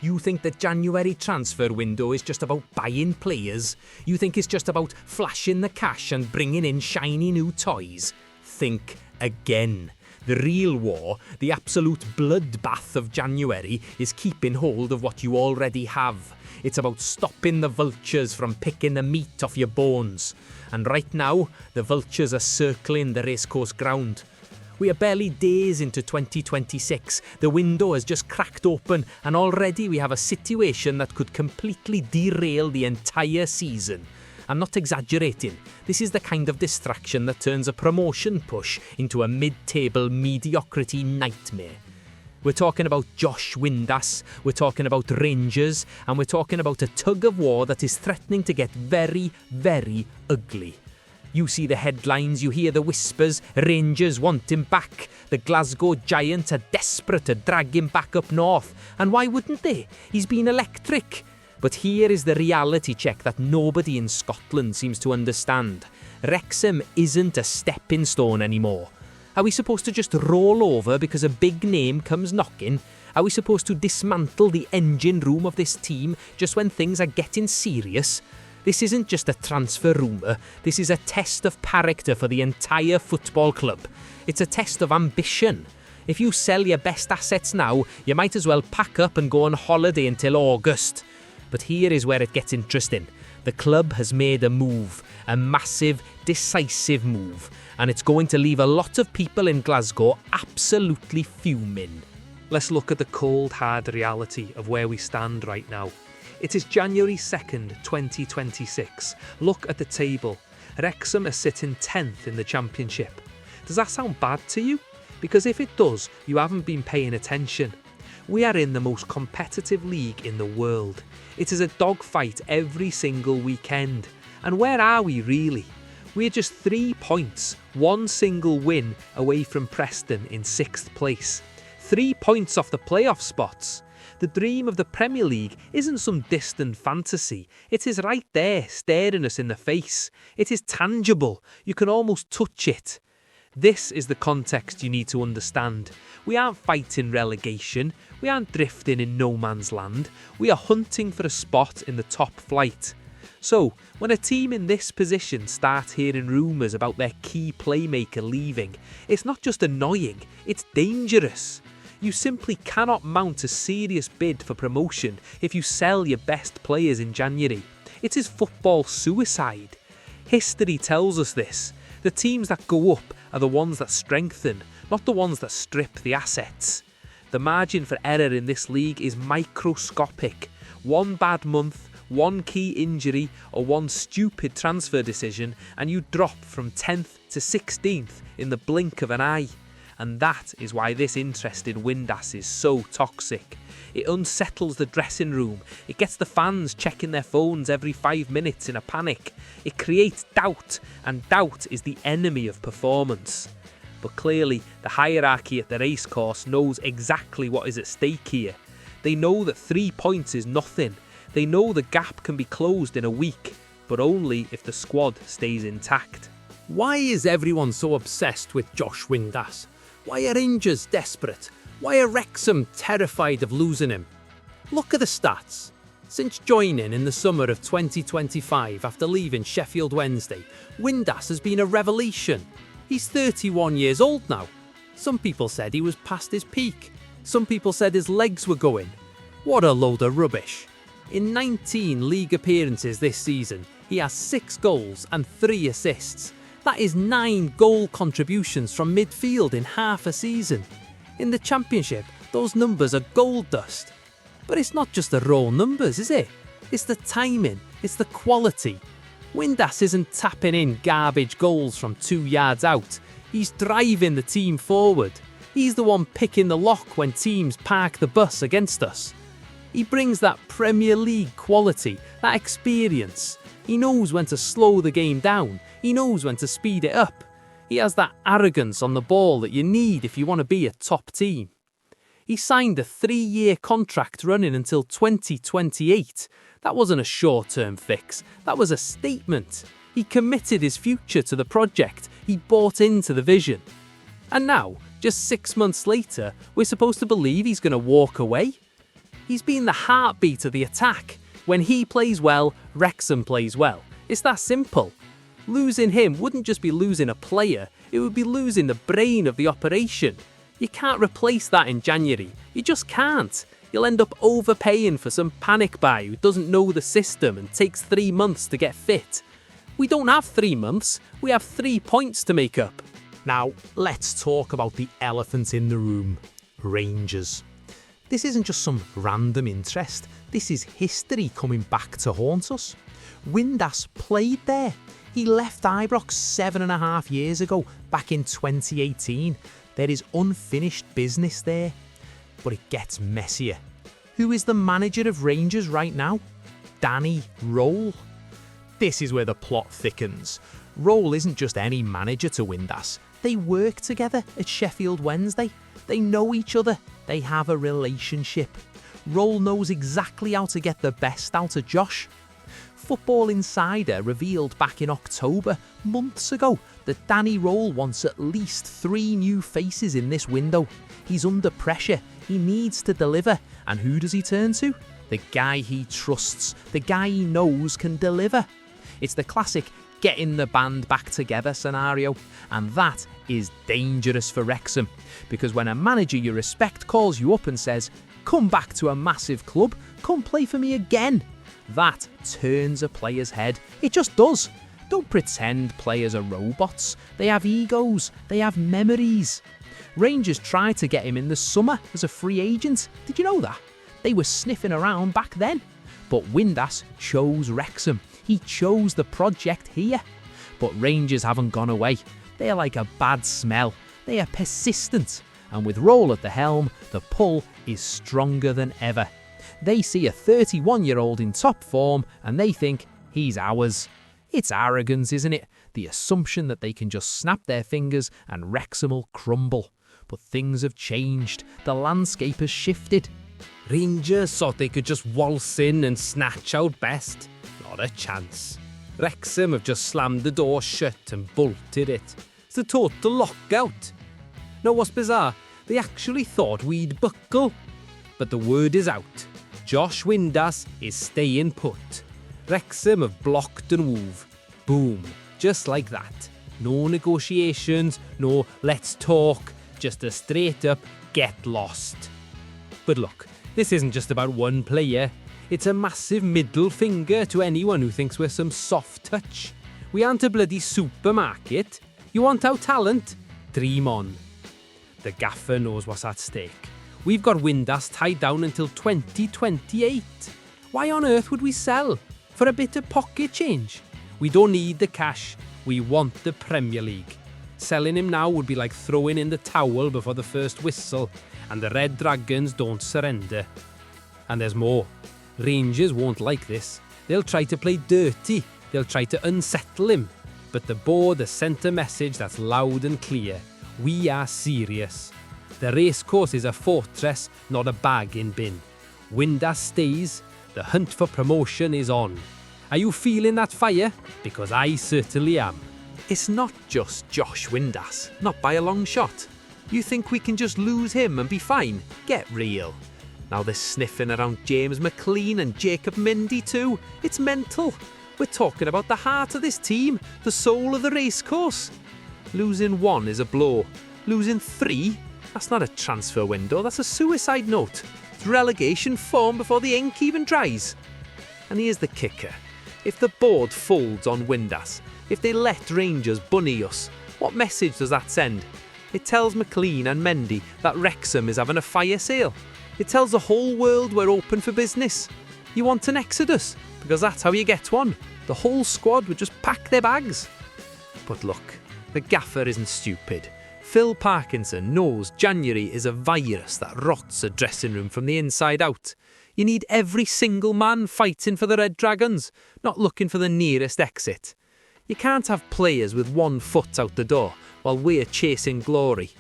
You think the January transfer window is just about buying players? You think it's just about flashing the cash and bringing in shiny new toys? Think again. The real war, the absolute bloodbath of January, is keeping hold of what you already have. It's about stopping the vultures from picking the meat off your bones. And right now, the vultures are circling the Racecourse ground. We are barely days into 2026. The window has just cracked open and already we have a situation that could completely derail the entire season. I'm not exaggerating. This is the kind of distraction that turns a promotion push into a mid-table mediocrity nightmare. We're talking about Josh Windass, we're talking about Rangers, and we're talking about a tug of war that is threatening to get very, very ugly. You see the headlines, you hear the whispers, Rangers want him back. The Glasgow Giants are desperate to drag him back up north. And why wouldn't they? He's been electric. But here is the reality check that nobody in Scotland seems to understand. Wrexham isn't a stepping stone anymore. Are we supposed to just roll over because a big name comes knocking? Are we supposed to dismantle the engine room of this team just when things are getting serious? This isn't just a transfer rumour, this is a test of character for the entire football club. It's a test of ambition. If you sell your best assets now, you might as well pack up and go on holiday until August. But here is where it gets interesting. The club has made a move, a massive, decisive move, and it's going to leave a lot of people in Glasgow absolutely fuming. Let's look at the cold, hard reality of where we stand right now. It is January 2nd, 2026. Look at the table. Wrexham are sitting 10th in the Championship. Does that sound bad to you? Because if it does, you haven't been paying attention. We are in the most competitive league in the world. It is a dogfight every single weekend. And where are we really? We're just 3 points, one single win away from Preston in 6th place. 3 points off the playoff spots. The dream of the Premier League isn't some distant fantasy. It is right there, staring us in the face. It is tangible. You can almost touch it. This is the context you need to understand. We aren't fighting relegation. We aren't drifting in no man's land. We are hunting for a spot in the top flight. So, when a team in this position starts hearing rumours about their key playmaker leaving, it's not just annoying, it's dangerous. You simply cannot mount a serious bid for promotion if you sell your best players in January. It is football suicide. History tells us this. The teams that go up are the ones that strengthen, not the ones that strip the assets. The margin for error in this league is microscopic. One bad month, one key injury, or one stupid transfer decision, and you drop from 10th to 16th in the blink of an eye. And that is why this interest in Windass is so toxic. It unsettles the dressing room. It gets the fans checking their phones every 5 minutes in a panic. It creates doubt, and doubt is the enemy of performance. But clearly, the hierarchy at the Racecourse knows exactly what is at stake here. They know that 3 points is nothing. They know the gap can be closed in a week, but only if the squad stays intact. Why is everyone so obsessed with Josh Windass? Why are Rangers desperate? Why are Wrexham terrified of losing him? Look at the stats. Since joining in the summer of 2025 after leaving Sheffield Wednesday, Windass has been a revelation. He's 31 years old now. Some people said he was past his peak. Some people said his legs were going. What a load of rubbish. In 19 league appearances this season, he has 6 goals and 3 assists. That is 9 goal contributions from midfield in half a season. In the Championship, those numbers are gold dust. But it's not just the raw numbers, is it? It's the timing, it's the quality. Windass isn't tapping in garbage goals from 2 yards out. He's driving the team forward. He's the one picking the lock when teams park the bus against us. He brings that Premier League quality, that experience. He knows when to slow the game down. He knows when to speed it up. He has that arrogance on the ball that you need if you want to be a top team. He signed a 3-year contract running until 2028. That wasn't a short-term fix. That was a statement. He committed his future to the project. He bought into the vision. And now, just 6 months later, we're supposed to believe he's going to walk away? He's been the heartbeat of the attack. When he plays well, Wrexham plays well. It's that simple. Losing him wouldn't just be losing a player, it would be losing the brain of the operation. You can't replace that in January. You just can't. You'll end up overpaying for some panic buy who doesn't know the system and takes 3 months to get fit. We don't have 3 months, we have 3 points to make up. Now, let's talk about the elephant in the room. Rangers. This isn't just some random interest, this is history coming back to haunt us. Windass played there. He left Ibrox 7.5 years ago, back in 2018. There is unfinished business there. But it gets messier. Who is the manager of Rangers right now? Danny Röhl. This is where the plot thickens. Röhl isn't just any manager to Windass. They work together at Sheffield Wednesday. They know each other. They have a relationship. Röhl knows exactly how to get the best out of Josh. Football Insider revealed back in October, months ago, that Danny Röhl wants at least 3 new faces in this window. He's under pressure, he needs to deliver, and who does he turn to? The guy he trusts, the guy he knows can deliver. It's the classic getting the band back together scenario, and that is dangerous for Wrexham, because when a manager you respect calls you up and says, "Come back to a massive club, come play for me again," that turns a player's head. It just does. Don't pretend players are robots. They have egos. They have memories. Rangers tried to get him in the summer as a free agent. Did you know that? They were sniffing around back then. But Windass chose Wrexham. He chose the project here. But Rangers haven't gone away. They are like a bad smell. They are persistent. And with Röhl at the helm, the pull is stronger than ever. They see a 31-year-old in top form and they think, he's ours. It's arrogance, isn't it? The assumption that they can just snap their fingers and Wrexham will crumble. But things have changed. The landscape has shifted. Rangers thought they could just waltz in and snatch out best. Not a chance. Wrexham have just slammed the door shut and bolted it. It's a total lockout. Now what's bizarre? They actually thought we'd buckle. But the word is out. Josh Windass is staying put. Wrexham have blocked and moved. Boom. Just like that. No negotiations, no let's talk, just a straight up get lost. But look, this isn't just about one player. It's a massive middle finger to anyone who thinks we're some soft touch. We aren't a bloody supermarket. You want our talent? Dream on. The Gaffer knows what's at stake. We've got Windass tied down until 2028. Why on earth would we sell? For a bit of pocket change? We don't need the cash. We want the Premier League. Selling him now would be like throwing in the towel before the first whistle, and the Red Dragons don't surrender. And there's more. Rangers won't like this. They'll try to play dirty. They'll try to unsettle him. But the board has sent a message that's loud and clear. We are serious. The Racecourse is a fortress, not a bargain bin. Windass stays. The hunt for promotion is on. Are you feeling that fire? Because I certainly am. It's not just Josh Windass, not by a long shot. You think we can just lose him and be fine? Get real. Now they're sniffing around James McLean and Jacob Mendy too. It's mental. We're talking about the heart of this team, the soul of the Racecourse. Losing 1 is a blow. Losing 3? That's not a transfer window, that's a suicide note. It's relegation form before the ink even dries. And here's the kicker. If the board folds on Windass, if they let Rangers bunny us, what message does that send? It tells McLean and Mendy that Wrexham is having a fire sale. It tells the whole world we're open for business. You want an exodus? Because that's how you get one. The whole squad would just pack their bags. But look, the Gaffer isn't stupid. Phil Parkinson knows January is a virus that rots a dressing room from the inside out. You need every single man fighting for the Red Dragons, not looking for the nearest exit. You can't have players with 1 foot out the door while we're chasing glory.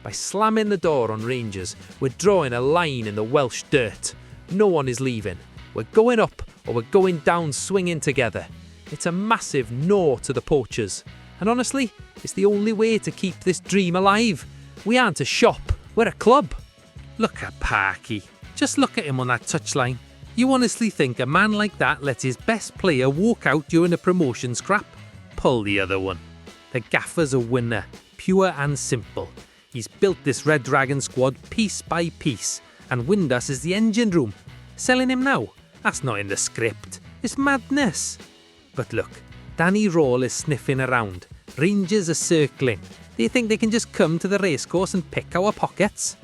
By slamming the door on Rangers, we're drawing a line in the Welsh dirt. No one is leaving. We're going up or we're going down swinging together. It's a massive no to the poachers. And honestly, it's the only way to keep this dream alive. We aren't a shop, we're a club. Look at Parky. Just look at him on that touchline. You honestly think a man like that lets his best player walk out during a promotion scrap? Pull the other one. The Gaffer's a winner, pure and simple. He's built this Red Dragon squad piece by piece, and Windass is the engine room. Selling him now? That's not in the script. It's madness. But look, Danny Rawle is sniffing around. Rangers are circling. They think they can just come to the racecourse and pick our pockets?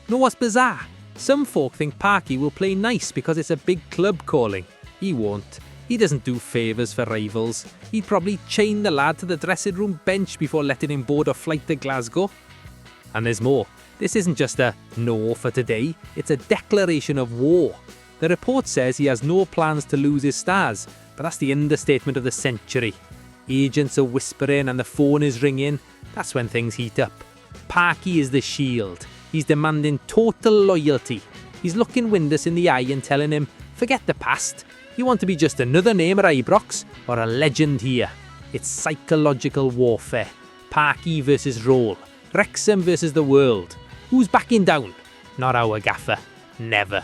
Know what's bizarre? Some folk think Parky will play nice because it's a big club calling. He won't. He doesn't do favours for rivals. He'd probably chain the lad to the dressing room bench before letting him board a flight to Glasgow. And there's more. This isn't just a no for today, it's a declaration of war. The report says he has no plans to lose his stars, but that's the understatement of the century. Agents are whispering and the phone is ringing. That's when things heat up. Parky is the shield. He's demanding total loyalty. He's looking Windass in the eye and telling him, forget the past. You want to be just another name at Ibrox or a legend here. It's psychological warfare. Parky versus Rawle. Wrexham versus the world. Who's backing down? Not our Gaffer. Never.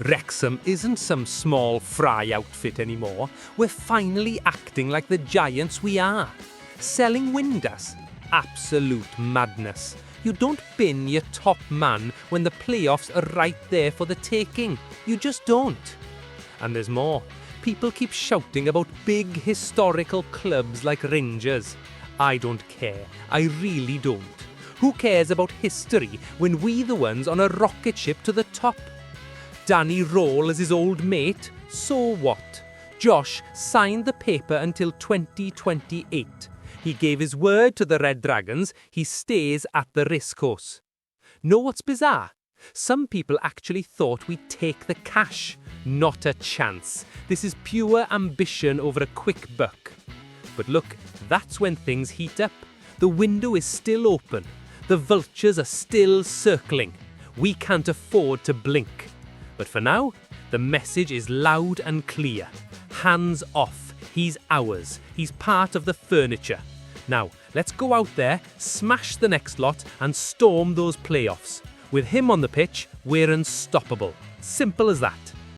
Wrexham isn't some small fry outfit anymore. We're finally acting like the giants we are. Selling Windass? Absolute madness. You don't bin your top man when the playoffs are right there for the taking. You just don't. And there's more. People keep shouting about big historical clubs like Rangers. I don't care. I really don't. Who cares about history when we the ones on a rocket ship to the top? Danny Rawle is his old mate, so what? Josh signed the paper until 2028. He gave his word to the Red Dragons, he stays at the Racecourse. Know what's bizarre? Some people actually thought we'd take the cash. Not a chance. This is pure ambition over a quick buck. But look, that's when things heat up. The window is still open. The vultures are still circling. We can't afford to blink. But for now, the message is loud and clear. Hands off. He's ours. He's part of the furniture. Now, let's go out there, smash the next lot, and storm those playoffs. With him on the pitch, we're unstoppable. Simple as that.